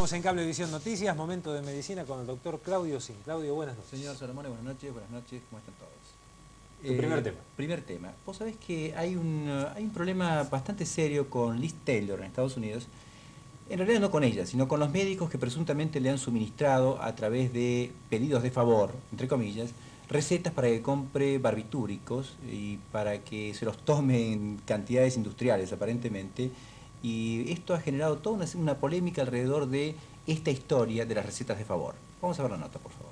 Estamos en Cablevisión Noticias, momento de medicina con el doctor Claudio Sim. Claudio, buenas noches. Señor Salomón, buenas noches, ¿cómo están todos? Tu primer tema. Primer tema. Vos sabés que hay un problema bastante serio con Liz Taylor en Estados Unidos. En realidad no con ella, sino con los médicos que presuntamente le han suministrado a través de pedidos de favor, entre comillas, recetas para que compre barbitúricos y para que se los tome en cantidades industriales aparentemente. Y esto ha generado toda una polémica alrededor de esta historia de las recetas de favor. Vamos a ver la nota, por favor.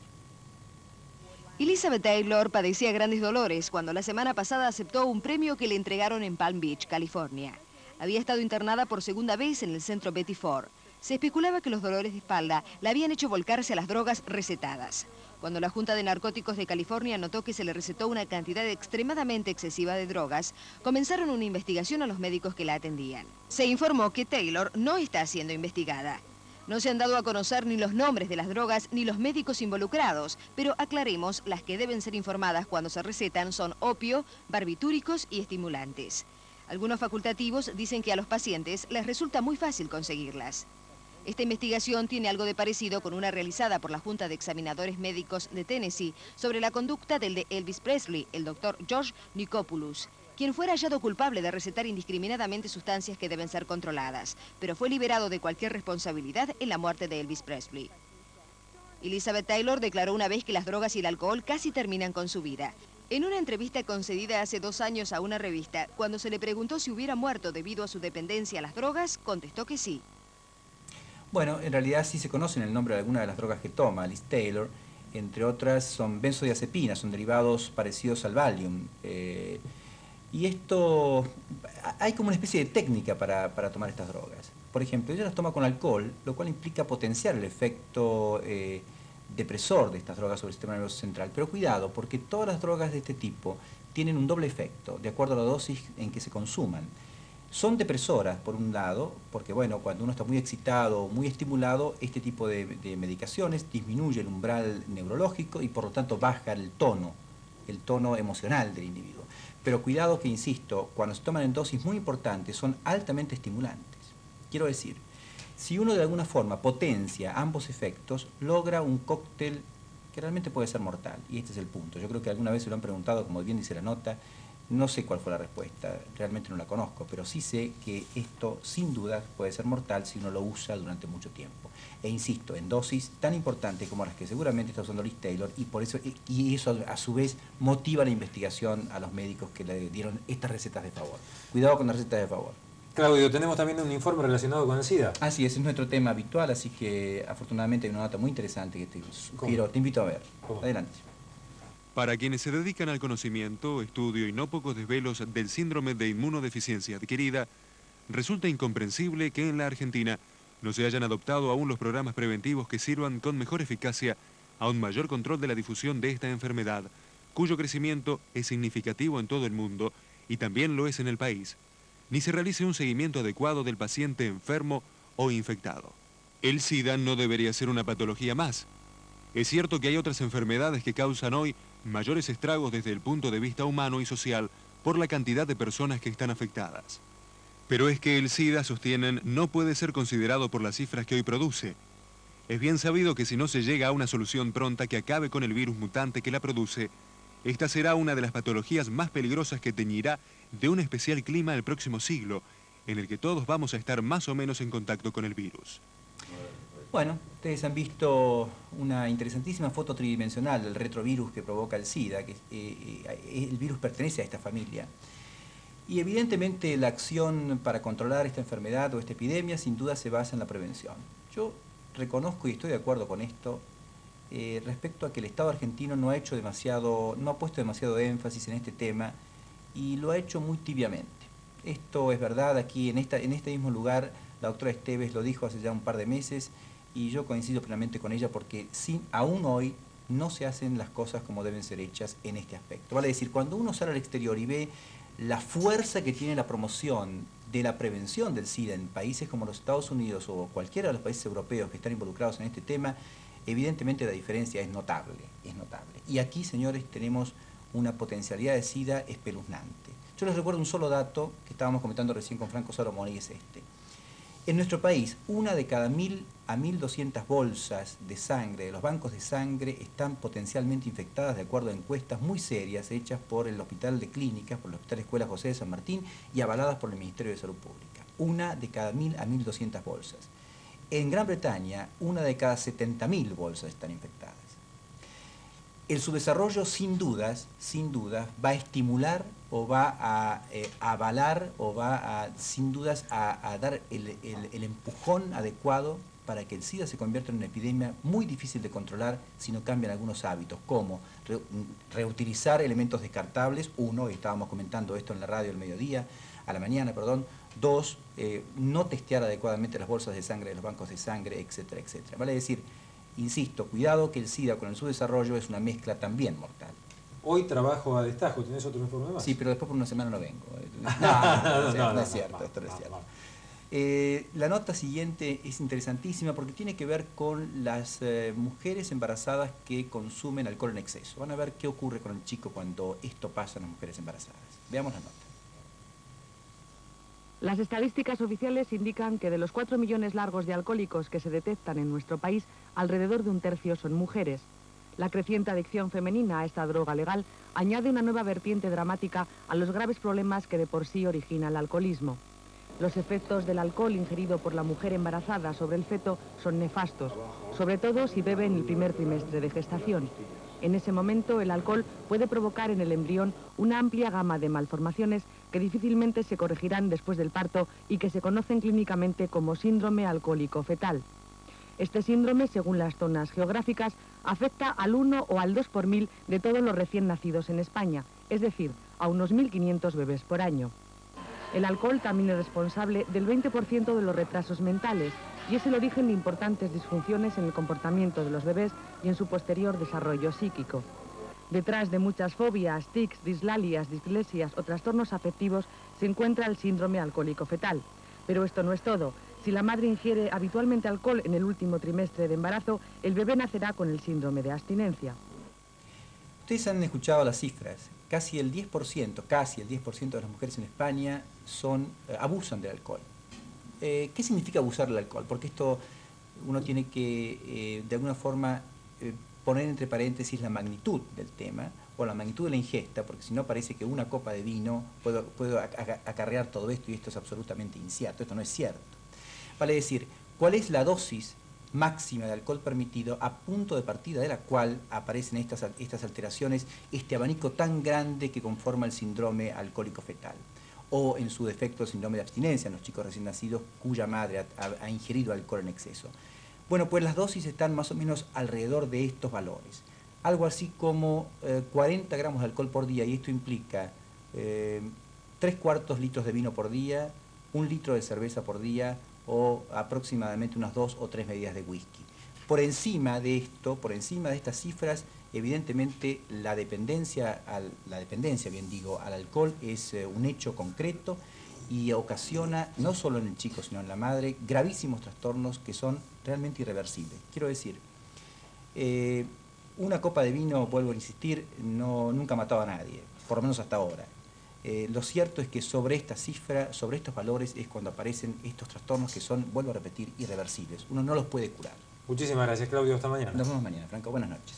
Elizabeth Taylor padecía grandes dolores cuando la semana pasada aceptó un premio que le entregaron en Palm Beach, California. Había estado internada por segunda vez en el centro Betty Ford. Se especulaba que los dolores de espalda la habían hecho volcarse a las drogas recetadas. Cuando la Junta de Narcóticos de California notó que se le recetó una cantidad extremadamente excesiva de drogas, comenzaron una investigación a los médicos que la atendían. Se informó que Taylor no está siendo investigada. No se han dado a conocer ni los nombres de las drogas ni los médicos involucrados, pero aclaremos, las que deben ser informadas cuando se recetan son opio, barbitúricos y estimulantes. Algunos facultativos dicen que a los pacientes les resulta muy fácil conseguirlas. Esta investigación tiene algo de parecido con una realizada por la Junta de Examinadores Médicos de Tennessee sobre la conducta del de Elvis Presley, el doctor George Nicopoulous, quien fuera hallado culpable de recetar indiscriminadamente sustancias que deben ser controladas, pero fue liberado de cualquier responsabilidad en la muerte de Elvis Presley. Elizabeth Taylor declaró una vez que las drogas y el alcohol casi terminan con su vida. En una entrevista concedida hace 2 años a una revista, cuando se le preguntó si hubiera muerto debido a su dependencia a las drogas, contestó que sí. Bueno, en realidad sí se conocen el nombre de algunas de las drogas que toma Liz Taylor. Entre otras son benzodiazepinas, son derivados parecidos al Valium. Y esto, hay como una especie de técnica para tomar estas drogas. Por ejemplo, ella las toma con alcohol, lo cual implica potenciar el efecto depresor de estas drogas sobre el sistema nervioso central. Pero cuidado, porque todas las drogas de este tipo tienen un doble efecto, de acuerdo a la dosis en que se consuman. Son depresoras, por un lado, porque bueno, cuando uno está muy excitado, muy estimulado, este tipo de medicaciones disminuye el umbral neurológico y por lo tanto baja el tono emocional del individuo. Pero cuidado que, insisto, cuando se toman en dosis muy importantes, son altamente estimulantes. Quiero decir, si uno de alguna forma potencia ambos efectos, logra un cóctel que realmente puede ser mortal. Y este es el punto. Yo creo que alguna vez se lo han preguntado, como bien dice la nota. No sé cuál fue la respuesta, realmente no la conozco, pero sí sé que esto sin duda puede ser mortal si uno lo usa durante mucho tiempo. E insisto, en dosis tan importantes como las que seguramente está usando Liz Taylor, y eso a su vez motiva la investigación a los médicos que le dieron estas recetas de favor. Cuidado con las recetas de favor. Claudio, tenemos también un informe relacionado con el SIDA. Así es nuestro tema habitual, así que afortunadamente hay una nota muy interesante que te invito a ver. ¿Cómo? Adelante. Para quienes se dedican al conocimiento, estudio y no pocos desvelos del síndrome de inmunodeficiencia adquirida, resulta incomprensible que en la Argentina no se hayan adoptado aún los programas preventivos que sirvan con mejor eficacia a un mayor control de la difusión de esta enfermedad, cuyo crecimiento es significativo en todo el mundo y también lo es en el país, ni se realice un seguimiento adecuado del paciente enfermo o infectado. El SIDA no debería ser una patología más. Es cierto que hay otras enfermedades que causan hoy mayores estragos desde el punto de vista humano y social por la cantidad de personas que están afectadas. Pero es que el SIDA, sostienen, no puede ser considerado por las cifras que hoy produce. Es bien sabido que si no se llega a una solución pronta que acabe con el virus mutante que la produce, esta será una de las patologías más peligrosas que teñirá de un especial clima el próximo siglo, en el que todos vamos a estar más o menos en contacto con el virus. Bueno, ustedes han visto una interesantísima foto tridimensional del retrovirus que provoca el SIDA, que el virus pertenece a esta familia. Y evidentemente la acción para controlar esta enfermedad o esta epidemia sin duda se basa en la prevención. Yo reconozco y estoy de acuerdo con esto respecto a que el Estado argentino no ha puesto demasiado énfasis en este tema y lo ha hecho muy tibiamente. Esto es verdad, aquí en este mismo lugar la doctora Esteves lo dijo hace ya un par de meses y yo coincido plenamente con ella porque aún hoy no se hacen las cosas como deben ser hechas en este aspecto. Vale decir, cuando uno sale al exterior y ve la fuerza que tiene la promoción de la prevención del SIDA en países como los Estados Unidos o cualquiera de los países europeos que están involucrados en este tema, evidentemente la diferencia es notable, es notable. Y aquí, señores, tenemos una potencialidad de SIDA espeluznante. Yo les recuerdo un solo dato que estábamos comentando recién con Franco Salomón y es este. En nuestro país, una de cada 1000 a 1200 bolsas de sangre de los bancos de sangre están potencialmente infectadas, de acuerdo a encuestas muy serias hechas por el Hospital de Clínicas, por el Hospital Escuela José de San Martín y avaladas por el Ministerio de Salud Pública. Una de cada 1000 a 1200 bolsas. En Gran Bretaña, una de cada 70.000 bolsas están infectadas. El subdesarrollo, sin dudas, va a estimular o va a avalar o va a, sin dudas, a dar el empujón adecuado para que el SIDA se convierta en una epidemia muy difícil de controlar si no cambian algunos hábitos, como reutilizar elementos descartables, uno, y estábamos comentando esto en la radio a la mañana, perdón. Dos, no testear adecuadamente las bolsas de sangre de los bancos de sangre, etcétera, etcétera. Vale decir, insisto, cuidado que el SIDA con el subdesarrollo es una mezcla también mortal. Hoy trabajo a destajo, ¿tenés otro informe más? Sí, pero después por una semana no vengo. No es cierto, esto no es cierto. La nota siguiente es interesantísima porque tiene que ver con las mujeres embarazadas que consumen alcohol en exceso. Van a ver qué ocurre con el chico cuando esto pasa en las mujeres embarazadas. Veamos la nota. Las estadísticas oficiales indican que de los 4 millones largos de alcohólicos que se detectan en nuestro país, alrededor de un tercio son mujeres. La creciente adicción femenina a esta droga legal añade una nueva vertiente dramática a los graves problemas que de por sí origina el alcoholismo. Los efectos del alcohol ingerido por la mujer embarazada sobre el feto son nefastos, sobre todo si bebe en el primer trimestre de gestación. En ese momento, el alcohol puede provocar en el embrión una amplia gama de malformaciones que difícilmente se corregirán después del parto y que se conocen clínicamente como síndrome alcohólico fetal. Este síndrome, según las zonas geográficas, afecta al 1 o al 2 por 1000 de todos los recién nacidos en España, es decir, a unos 1.500 bebés por año. El alcohol también es responsable del 20% de los retrasos mentales y es el origen de importantes disfunciones en el comportamiento de los bebés y en su posterior desarrollo psíquico. Detrás de muchas fobias, tics, dislalias, dislesias o trastornos afectivos se encuentra el síndrome alcohólico fetal. Pero esto no es todo. Si la madre ingiere habitualmente alcohol en el último trimestre de embarazo, el bebé nacerá con el síndrome de abstinencia. Ustedes han escuchado las cifras. Casi el 10% de las mujeres en España abusan del alcohol. ¿Qué significa abusar del alcohol? Porque esto uno tiene que, de alguna forma, poner entre paréntesis la magnitud del tema o la magnitud de la ingesta, porque si no parece que una copa de vino puede acarrear todo esto y esto es absolutamente incierto, esto no es cierto. Vale decir, ¿cuál es la dosis máxima de alcohol permitido a punto de partida de la cual aparecen estas alteraciones, este abanico tan grande que conforma el síndrome alcohólico fetal? O en su defecto el síndrome de abstinencia en los chicos recién nacidos cuya madre ha ingerido alcohol en exceso. Bueno, pues las dosis están más o menos alrededor de estos valores. Algo así como 40 gramos de alcohol por día, y esto implica 3/4 litros de vino por día, 1 litro de cerveza por día o aproximadamente unas 2 o 3 medidas de whisky. Por encima de esto, por encima de estas cifras, evidentemente la dependencia al alcohol es un hecho concreto y ocasiona, no solo en el chico, sino en la madre, gravísimos trastornos que son realmente irreversibles. Quiero decir, una copa de vino, vuelvo a insistir, nunca ha matado a nadie, por lo menos hasta ahora. Lo cierto es que sobre esta cifra, sobre estos valores, es cuando aparecen estos trastornos que son, vuelvo a repetir, irreversibles. Uno no los puede curar. Muchísimas gracias, Claudio. Hasta mañana. Nos vemos mañana, Franco. Buenas noches.